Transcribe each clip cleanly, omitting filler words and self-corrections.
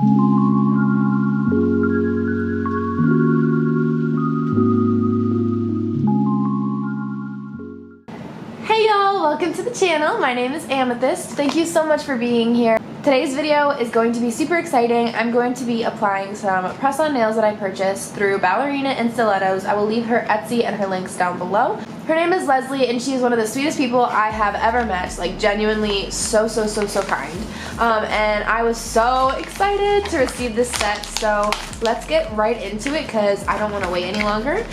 Hey y'all, welcome to the channel. My name is Amethyst. Thank you so much for being here. Today's video is going to be super exciting. I'm going to be applying some press-on nails that I purchased through Ballerina and Stilettos. I will leave her Etsy and her links down below. Her name is Leslie and she is one of the sweetest people I have ever met. Like genuinely so kind. And I was so excited to receive this set, so let's get right into it because I don't want to wait any longer.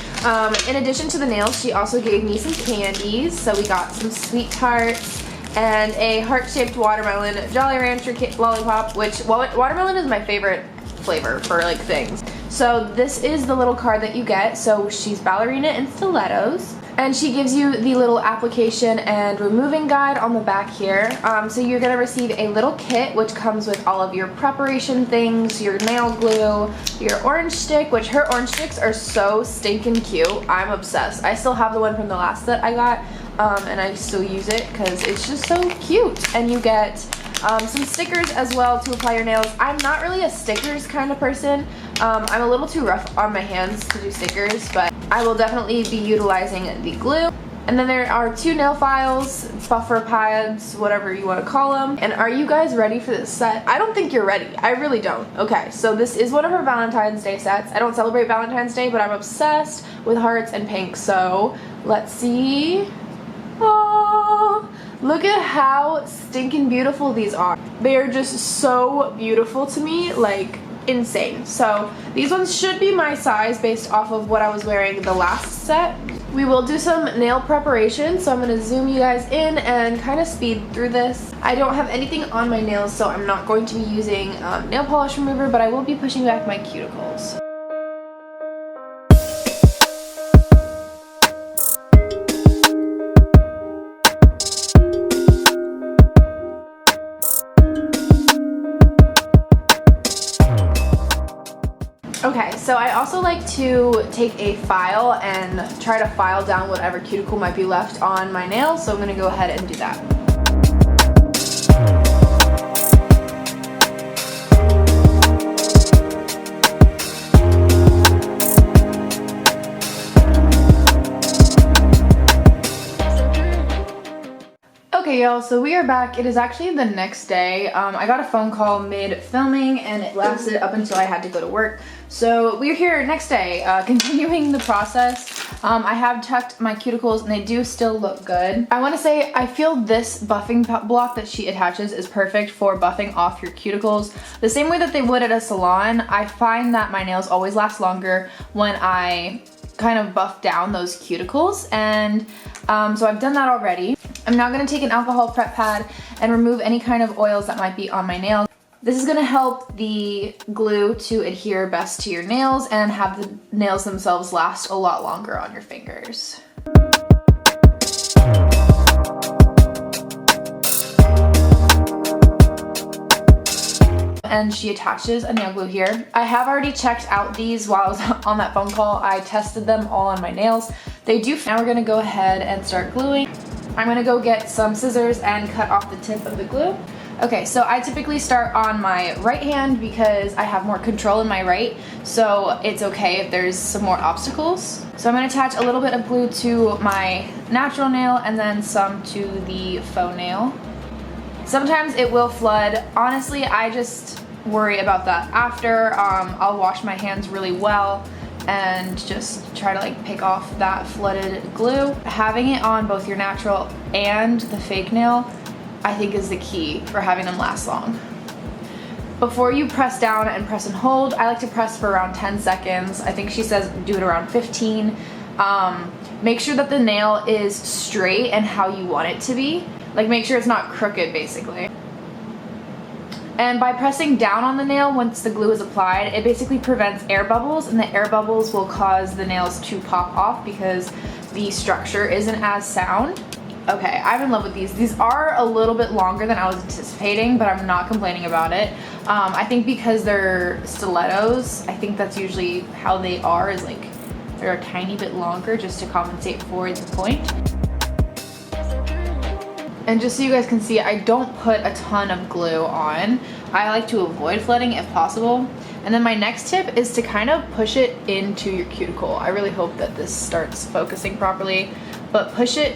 In addition to the nails, she also gave me some candies. So we got some sweet tarts and a heart-shaped watermelon Jolly Rancher lollipop, which watermelon is my favorite flavor for like things. So this is the little card that you get. So she's Ballerina and Stilettos. And she gives you the little application and removing guide on the back here. So you're going to receive a little kit which comes with all of your preparation things, your nail glue, your orange stick, which her orange sticks are so stinking cute. I'm obsessed. I still have the one from the last set I got and I still use it because it's just so cute. And you get some stickers as well to apply your nails. I'm not really a stickers kind of person. I'm a little too rough on my hands to do stickers, but I will definitely be utilizing the glue. And then there are 2 nail files, buffer pads, whatever you want to call them. And are you guys ready for this set? I don't think you're ready. I really don't. Okay, so this is one of her Valentine's Day sets. I don't celebrate Valentine's Day, but I'm obsessed with hearts and pink. So let's see. Oh, look at how stinking beautiful these are. They are just so beautiful to me, like insane. So these ones should be my size based off of what I was wearing the last set. We will do some nail preparation, so I'm going to zoom you guys in and kind of speed through this. I don't have anything on my nails, so I'm not going to be using nail polish remover, but I will be pushing back my cuticles. Okay, so I also like to take a file and try to file down whatever cuticle might be left on my nails, so I'm going to go ahead and do that. Okay y'all, so we are back. It is actually the next day. I got a phone call mid-filming and it lasted up until I had to go to work. So we're here next day, continuing the process. I have tucked my cuticles and they do still look good. I want to say I feel this buffing block that she attaches is perfect for buffing off your cuticles. The same way that they would at a salon. I find that my nails always last longer when I kind of buff down those cuticles, and so I've done that already. I'm now going to take an alcohol prep pad and remove any kind of oils that might be on my nails. This is going to help the glue to adhere best to your nails and have the nails themselves last a lot longer on your fingers. And she attaches a nail glue here. I have already checked out these while I was on that phone call. I tested them all on my nails. They do. Now we're gonna go ahead and start gluing. I'm gonna go get some scissors and cut off the tip of the glue. Okay, so I typically start on my right hand because I have more control in my right, so it's okay if there's some more obstacles. So I'm gonna attach a little bit of glue to my natural nail and then some to the faux nail. Sometimes it will flood. Honestly, I just worry about that after. I'll wash my hands really well and just try to like pick off that flooded glue. Having it on both your natural and the fake nail, I think is the key for having them last long. Before you press down and press and hold, I like to press for around 10 seconds. I think she says do it around 15. Make sure that the nail is straight and how you want it to be. Like make sure it's not crooked basically. And by pressing down on the nail once the glue is applied, it basically prevents air bubbles, and the air bubbles will cause the nails to pop off because the structure isn't as sound. Okay, I'm in love with these. These are a little bit longer than I was anticipating, but I'm not complaining about it. I think because they're stilettos, I think that's usually how they are, is like they're a tiny bit longer just to compensate for the point. And just so you guys can see, I don't put a ton of glue on. I like to avoid flooding if possible. And then my next tip is to kind of push it into your cuticle. I really hope that this starts focusing properly, but push it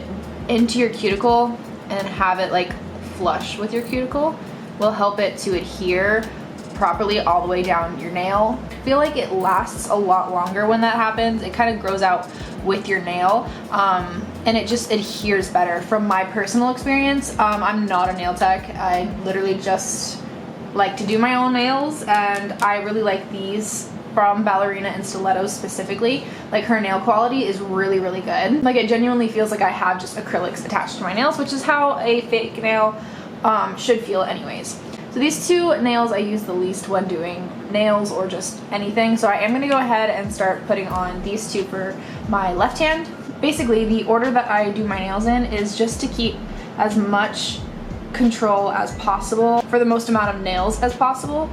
into your cuticle and have it like flush with your cuticle will help it to adhere properly all the way down your nail. I feel like it lasts a lot longer when that happens. It kind of grows out with your nail, and it just adheres better from my personal experience. I'm not a nail tech. I literally just like to do my own nails, and I really like these from Ballerina and Stilettos specifically. Like, her nail quality is really, really good. Like, it genuinely feels like I have just acrylics attached to my nails, which is how a fake nail should feel anyways. So these two nails I use the least when doing nails or just anything. So I am gonna go ahead and start putting on these two for my left hand. Basically, the order that I do my nails in is just to keep as much control as possible for the most amount of nails as possible.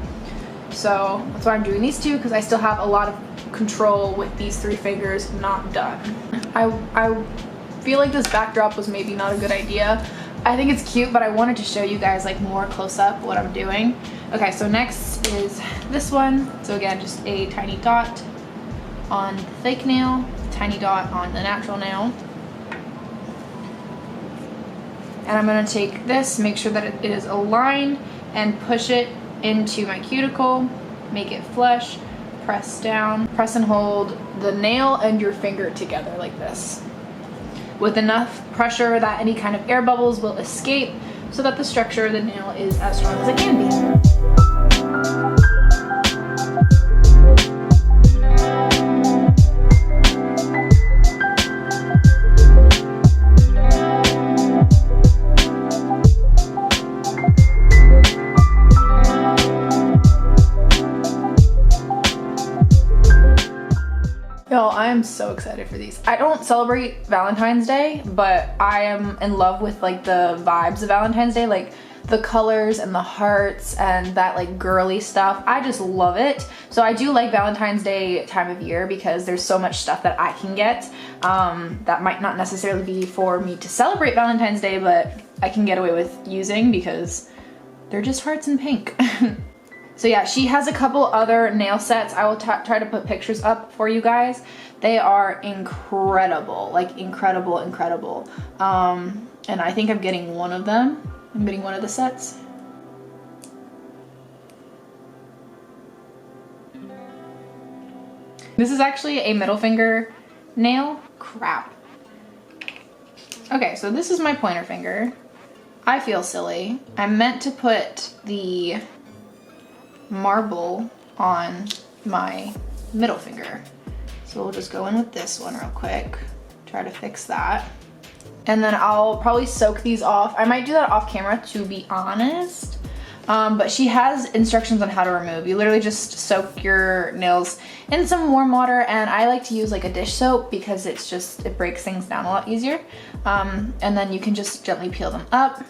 So that's why I'm doing these two, because I still have a lot of control with these 3 fingers not done. I feel like this backdrop was maybe not a good idea. I think it's cute, but I wanted to show you guys like more close up what I'm doing. Okay, so next is this one. So again, just a tiny dot on the fake nail, tiny dot on the natural nail. And I'm gonna take this, make sure that it is aligned, and push it into my cuticle, make it flush, press down, press and hold the nail and your finger together like this, with enough pressure that any kind of air bubbles will escape so that the structure of the nail is as strong as it can be. Yo, I am so excited for these. I don't celebrate Valentine's Day, but I am in love with like the vibes of Valentine's Day, like the colors and the hearts and that like girly stuff. I just love it. So I do like Valentine's Day time of year because there's so much stuff that I can get that might not necessarily be for me to celebrate Valentine's Day, but I can get away with using because they're just hearts and pink. So yeah, she has a couple other nail sets. I will try to put pictures up for you guys. They are incredible, like incredible. And I think I'm getting one of them. I'm getting one of the sets. This is actually a middle finger nail. Crap. Okay, so this is my pointer finger. I feel silly. I meant to put the marble on my middle finger. So we'll just go in with this one real quick, try to fix that. And then I'll probably soak these off. I might do that off camera, to be honest. But she has instructions on how to remove. You literally just soak your nails in some warm water, and I like to use like a dish soap because it breaks things down a lot easier. And then you can just gently peel them up.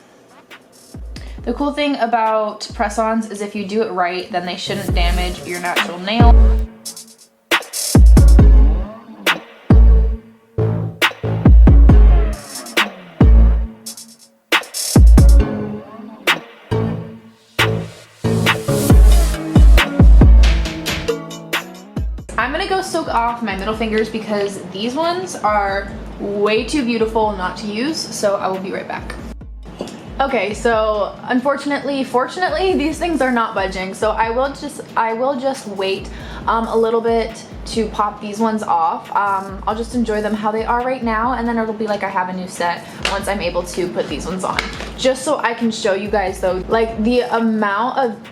The cool thing about press-ons is if you do it right, then they shouldn't damage your natural nail. I'm gonna go soak off my middle fingers because these ones are way too beautiful not to use, so I will be right back. Okay, so fortunately, these things are not budging. So I will just wait a little bit to pop these ones off. I'll just enjoy them how they are right now, and then it'll be like I have a new set once I'm able to put these ones on. Just so I can show you guys though, like the amount of,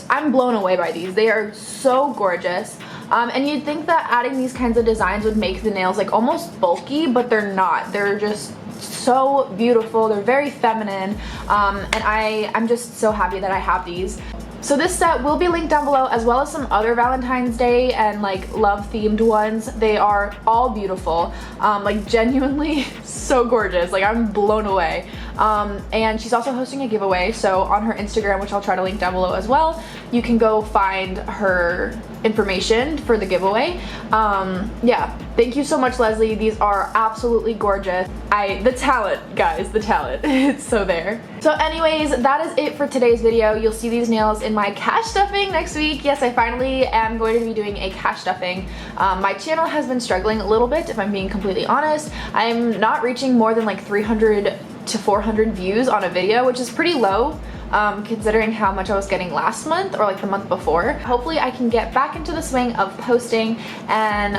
I'm blown away by these. They are so gorgeous. And you'd think that adding these kinds of designs would make the nails like almost bulky, but they're not. They're just so beautiful. They're very feminine, and I'm just so happy that I have these. So this set will be linked down below, as well as some other Valentine's Day and like love themed ones. They are all beautiful, like genuinely so gorgeous. Like, I'm blown away. And she's also hosting a giveaway, so on her Instagram, which I'll try to link down below as well, you can go find her information for the giveaway. Yeah, thank you so much, Leslie. These are absolutely gorgeous. The talent, guys, the talent. It's so there. So anyways, that is it for today's video. You'll see these nails in my cash stuffing next week. Yes, I finally am going to be doing a cash stuffing. My channel has been struggling a little bit, if I'm being completely honest. I'm not reaching more than like 300 to 400 views on a video, which is pretty low. Considering how much I was getting last month or like the month before. Hopefully I can get back into the swing of posting, and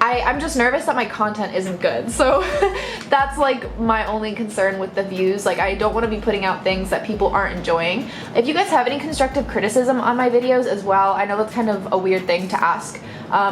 I'm just nervous that my content isn't good. So that's like my only concern with the views. Like, I don't want to be putting out things that people aren't enjoying. If you guys have any constructive criticism on my videos as well, I know that's kind of a weird thing to ask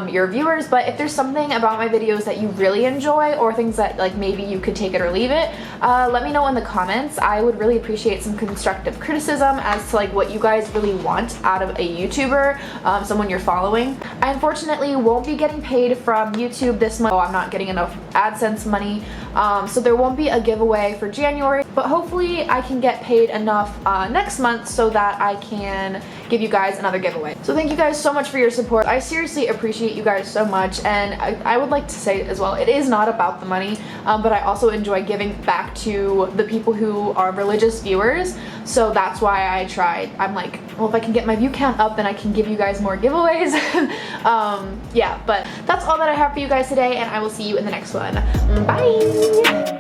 your viewers, but if there's something about my videos that you really enjoy, or things that like maybe you could take it or leave it, let me know in the comments. I would really appreciate some constructive criticism as to like what you guys really want out of a YouTuber, someone you're following. I unfortunately won't be getting paid from YouTube this month. I'm not getting enough AdSense money, so there won't be a giveaway for January, but hopefully I can get paid enough next month so that I can give you guys another giveaway. So thank you guys so much for your support. I seriously appreciate you guys so much, and I would like to say as well, it is not about the money, but I also enjoy giving back to the people who are religious viewers, so that's why I tried. I'm like, well, if I can get my view count up, then I can give you guys more giveaways. Yeah, but that's all that I have for you guys today, and I will see you in the next one. Bye!